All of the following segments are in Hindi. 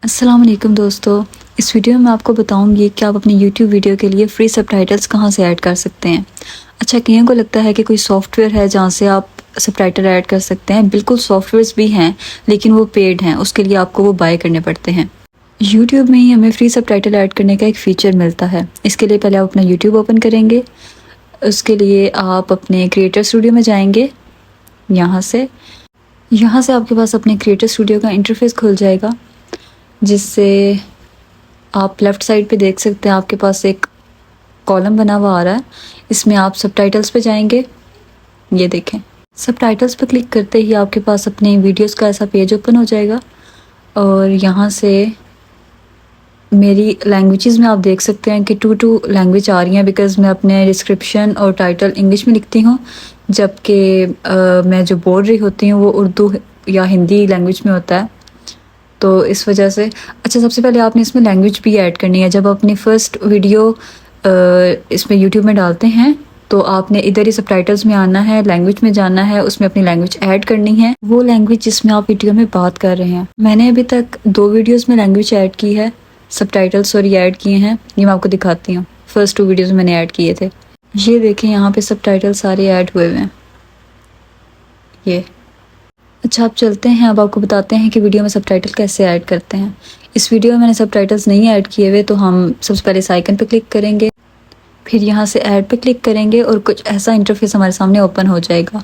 अस्सलाम वालेकुम दोस्तों। इस वीडियो में आपको बताऊंगी कि आप अपनी YouTube वीडियो के लिए फ्री सबटाइटल्स कहां से ऐड कर सकते हैं। अच्छा, कईयों को लगता है कि कोई सॉफ्टवेयर है जहां से आप सबटाइटल ऐड कर सकते हैं। बिल्कुल सॉफ्टवेयर्स भी हैं, लेकिन वो पेड हैं, उसके लिए आपको वो बाय करने पड़ते हैं। YouTube में ही हमें फ्री सबटाइटल ऐड करने का एक फ़ीचर मिलता है। इसके लिए पहले आप अपना YouTube ओपन करेंगे। उसके लिए आप अपने क्रिएटर स्टूडियो में जाएंगे। यहाँ से आपके पास अपने क्रिएटर स्टूडियो का इंटरफेस खुल जाएगा, जिससे आप लेफ़्ट साइड पे देख सकते हैं आपके पास एक कॉलम बना हुआ आ रहा है। इसमें आप सबटाइटल्स पे जाएंगे। ये देखें, सबटाइटल्स पे क्लिक करते ही आपके पास अपने वीडियोस का ऐसा पेज ओपन हो जाएगा और यहाँ से मेरी लैंग्वेजेस में आप देख सकते हैं कि टू लैंग्वेज आ रही हैं, बिकॉज़ मैं अपने डिस्क्रिप्शन और टाइटल इंग्लिश में लिखती हूँ, जबकि मैं जो बोल रही होती हूँ वो उर्दू या हिंदी लैंग्वेज में होता है, तो इस वजह से। अच्छा, सबसे पहले आपने इसमें लैंग्वेज भी ऐड करनी है। जब अपनी फ़र्स्ट वीडियो इसमें यूट्यूब में डालते हैं तो आपने इधर ही सबटाइटल्स में आना है, लैंग्वेज में जाना है, उसमें अपनी लैंग्वेज ऐड करनी है, वो लैंग्वेज जिसमें आप वीडियो में बात कर रहे हैं। मैंने अभी तक 2 वीडियोस में लैंग्वेज ऐड की है, सबटाइटल्स और ये ऐड किए हैं। ये मैं आपको दिखाती हूँ। फर्स्ट 2 वीडियोज़ मैंने ऐड किए थे। ये देखें, यहाँ पे सबटाइटल सारे ऐड हुए हुए हैं। ये अच्छा, आप चलते हैं, अब आपको बताते हैं कि वीडियो में सबटाइटल कैसे ऐड करते हैं। इस वीडियो में मैंने सबटाइटल्स नहीं ऐड किए हुए, तो हम सबसे पहले इस आइकन पे क्लिक करेंगे, फिर यहाँ से ऐड पे क्लिक करेंगे और कुछ ऐसा इंटरफेस हमारे सामने ओपन हो जाएगा।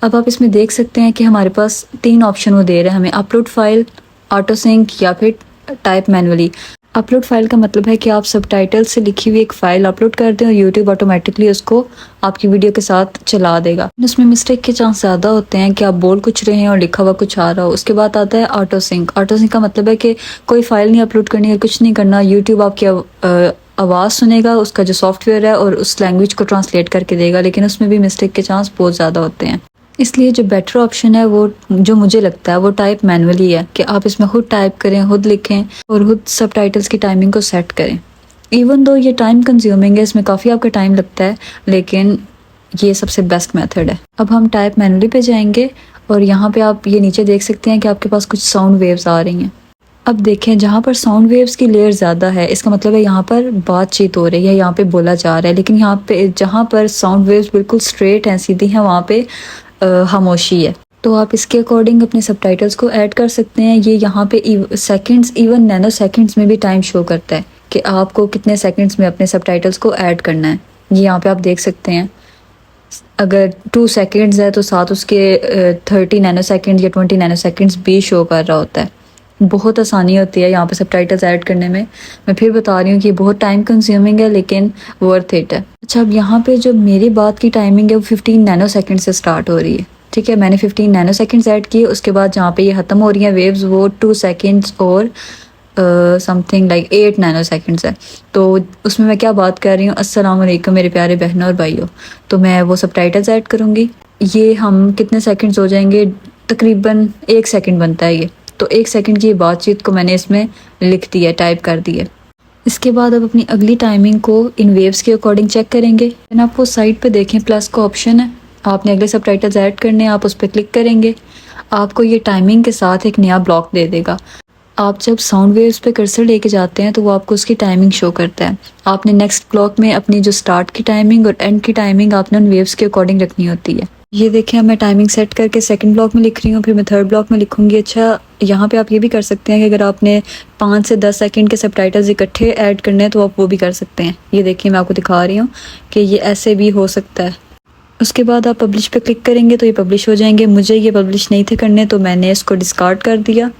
अब आप इसमें देख सकते हैं कि हमारे पास 3 ऑप्शन वो दे रहे हैं हमें, अपलोड फाइल, ऑटो सिंक या फिर टाइप मैनुअली। अपलोड फाइल का मतलब है कि आप सबटाइटल से लिखी हुई एक फ़ाइल अपलोड कर दें और यूट्यूब ऑटोमेटिकली उसको आपकी वीडियो के साथ चला देगा। उसमें मिस्टेक के चांस ज़्यादा होते हैं कि आप बोल कुछ रहे हैं और लिखा हुआ कुछ आ रहा हो। उसके बाद आता है ऑटो सिंक। ऑटो सिंक का मतलब है कि कोई फ़ाइल नहीं अपलोड करनी है, कुछ नहीं करना, यूट्यूब आपकी आवाज़ सुनेगा, उसका जो सॉफ्टवेयर है, और उस लैंग्वेज को ट्रांसलेट करके देगा, लेकिन उसमें भी मिस्टेक के चांस बहुत ज़्यादा होते हैं। इसलिए जो बेटर ऑप्शन है वो, जो मुझे लगता है, वो टाइप मैनुअली है कि आप इसमें खुद टाइप करें, खुद लिखें और खुद सबटाइटल्स की टाइमिंग को सेट करें। इवन दो ये टाइम कंज्यूमिंग है, इसमें काफ़ी आपका टाइम लगता है, लेकिन ये सबसे बेस्ट मेथड है। अब हम टाइप मैनुअली पे जाएंगे और यहाँ पे आप ये नीचे देख सकते हैं कि आपके पास कुछ साउंड वेव्स आ रही हैं। अब देखें, जहाँ पर साउंड वेव्स की लेयर ज़्यादा है, इसका मतलब है यहाँ पर बातचीत हो रही है, यहाँ पे बोला जा रहा है, लेकिन यहाँ पे जहाँ पर साउंड वेव्स बिल्कुल स्ट्रेट हैं, सीधी हैं, वहाँ पे खामोशी है। तो आप इसके अकॉर्डिंग अपने सबटाइटल्स को ऐड कर सकते हैं। ये यहाँ पे सेकंड्स, इवन नैनो सेकंड्स में भी टाइम शो करता है कि आपको कितने सेकंड्स में अपने सबटाइटल्स को ऐड करना है। ये यहाँ पे आप देख सकते हैं, अगर 2 सेकंड्स है तो साथ उसके 30 नैनो सेकंड या 20 नैनो सेकंड्स भी शो कर रहा होता है। बहुत आसानी होती है यहाँ पे सबटाइटल्स ऐड करने में। मैं फिर बता रही हूँ कि बहुत टाइम कंज्यूमिंग है, लेकिन वर्थ इट है। अच्छा, अब यहाँ पे जो मेरी बात की टाइमिंग है वो 15 नैनो सेकंड से स्टार्ट हो रही है। ठीक है, मैंने 15 नैनो सेकंड्स ऐड किए। उसके बाद जहाँ पे ये ख़त्म हो रही हैं वेव्स, वो 2 सेकंड्स और समथिंग लाइक 8 नैनो सेकंड्स है। तो उसमें मैं क्या बात कर रही हूँ, अस्सलाम वालेकुम मेरे प्यारे बहनों और भाइयों। तो मैं वो सबटाइटल्स ऐड करूँगी। ये हम कितने सेकंड्स हो जाएंगे, तकरीबन 1 सेकंड बनता है ये। तो 1 सेकंड की बातचीत को मैंने इसमें लिख दिया, टाइप कर दिया। इसके बाद अब अपनी अगली टाइमिंग को इन वेव्स के अकॉर्डिंग चेक करेंगे। आप वो साइड पे देखें, प्लस का ऑप्शन है, आपने अगले सबटाइटल्स ऐड करने हैं, आप उस पर क्लिक करेंगे। आपको ये टाइमिंग के साथ एक नया ब्लॉक दे देगा। आप जब साउंड वेव्स पे कर्सर लेके जाते हैं तो वो आपको उसकी टाइमिंग शो करता है। आपने नेक्स्ट ब्लॉक में अपनी जो स्टार्ट की टाइमिंग और एंड की टाइमिंग आपने उन वेव्स के अकॉर्डिंग रखनी होती है। ये देखिए, मैं टाइमिंग सेट करके सेकंड ब्लॉक में लिख रही हूँ, फिर मैं थर्ड ब्लॉक में लिखूंगी। अच्छा, यहाँ पे आप ये भी कर सकते हैं कि अगर आपने 5 से 10 सेकंड के सबटाइटल्स इकट्ठे ऐड करने हैं तो आप वो भी कर सकते हैं। ये देखिए, मैं आपको दिखा रही हूँ कि ये ऐसे भी हो सकता है। उसके बाद आप पब्लिश पे क्लिक करेंगे तो ये पब्लिश हो जाएंगे। मुझे ये पब्लिश नहीं थे करने, तो मैंने इसको डिस्कार्ड कर दिया।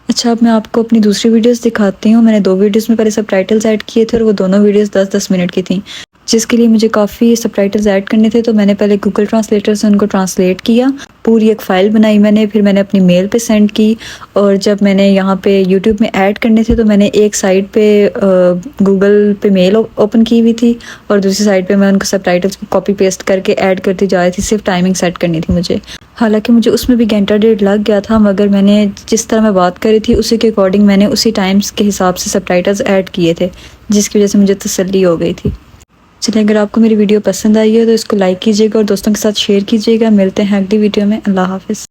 अच्छा, अब मैं आपको अपनी दूसरी वीडियोस दिखाती हूँ। मैंने 2 वीडियोस में पहले सबटाइटल्स ऐड किए थे और वो दोनों वीडियोस 10-10 मिनट की थी, जिसके लिए मुझे काफ़ी सबटाइटल्स ऐड करने थे। तो मैंने पहले गूगल ट्रांसलेटर से उनको ट्रांसलेट किया, पूरी एक फ़ाइल बनाई मैंने, फिर मैंने अपनी मेल पे सेंड की। और जब मैंने यहाँ पे यूट्यूब में ऐड करने थे तो मैंने एक साइड पे गूगल पे मेल ओपन की हुई थी और दूसरी साइड पे मैं उनको सबटाइटल्स को कॉपी पेस्ट करके ऐड करती जा रही थी। सिर्फ टाइमिंग सेट करनी थी मुझे। हालांकि मुझे उसमें भी घंटा डेढ़ लग गया था, मगर मैंने जिस तरह मैं बात करी थी उसी के अकॉर्डिंग मैंने उसी टाइम्स के हिसाब से सबटाइटल्स ऐड किए थे, जिसकी वजह से मुझे तसल्ली हो गई थी। चलिए, अगर आपको मेरी वीडियो पसंद आई है तो इसको लाइक कीजिएगा और दोस्तों के साथ शेयर कीजिएगा। मिलते हैं अगली वीडियो में। अल्लाह हाफ़िज़।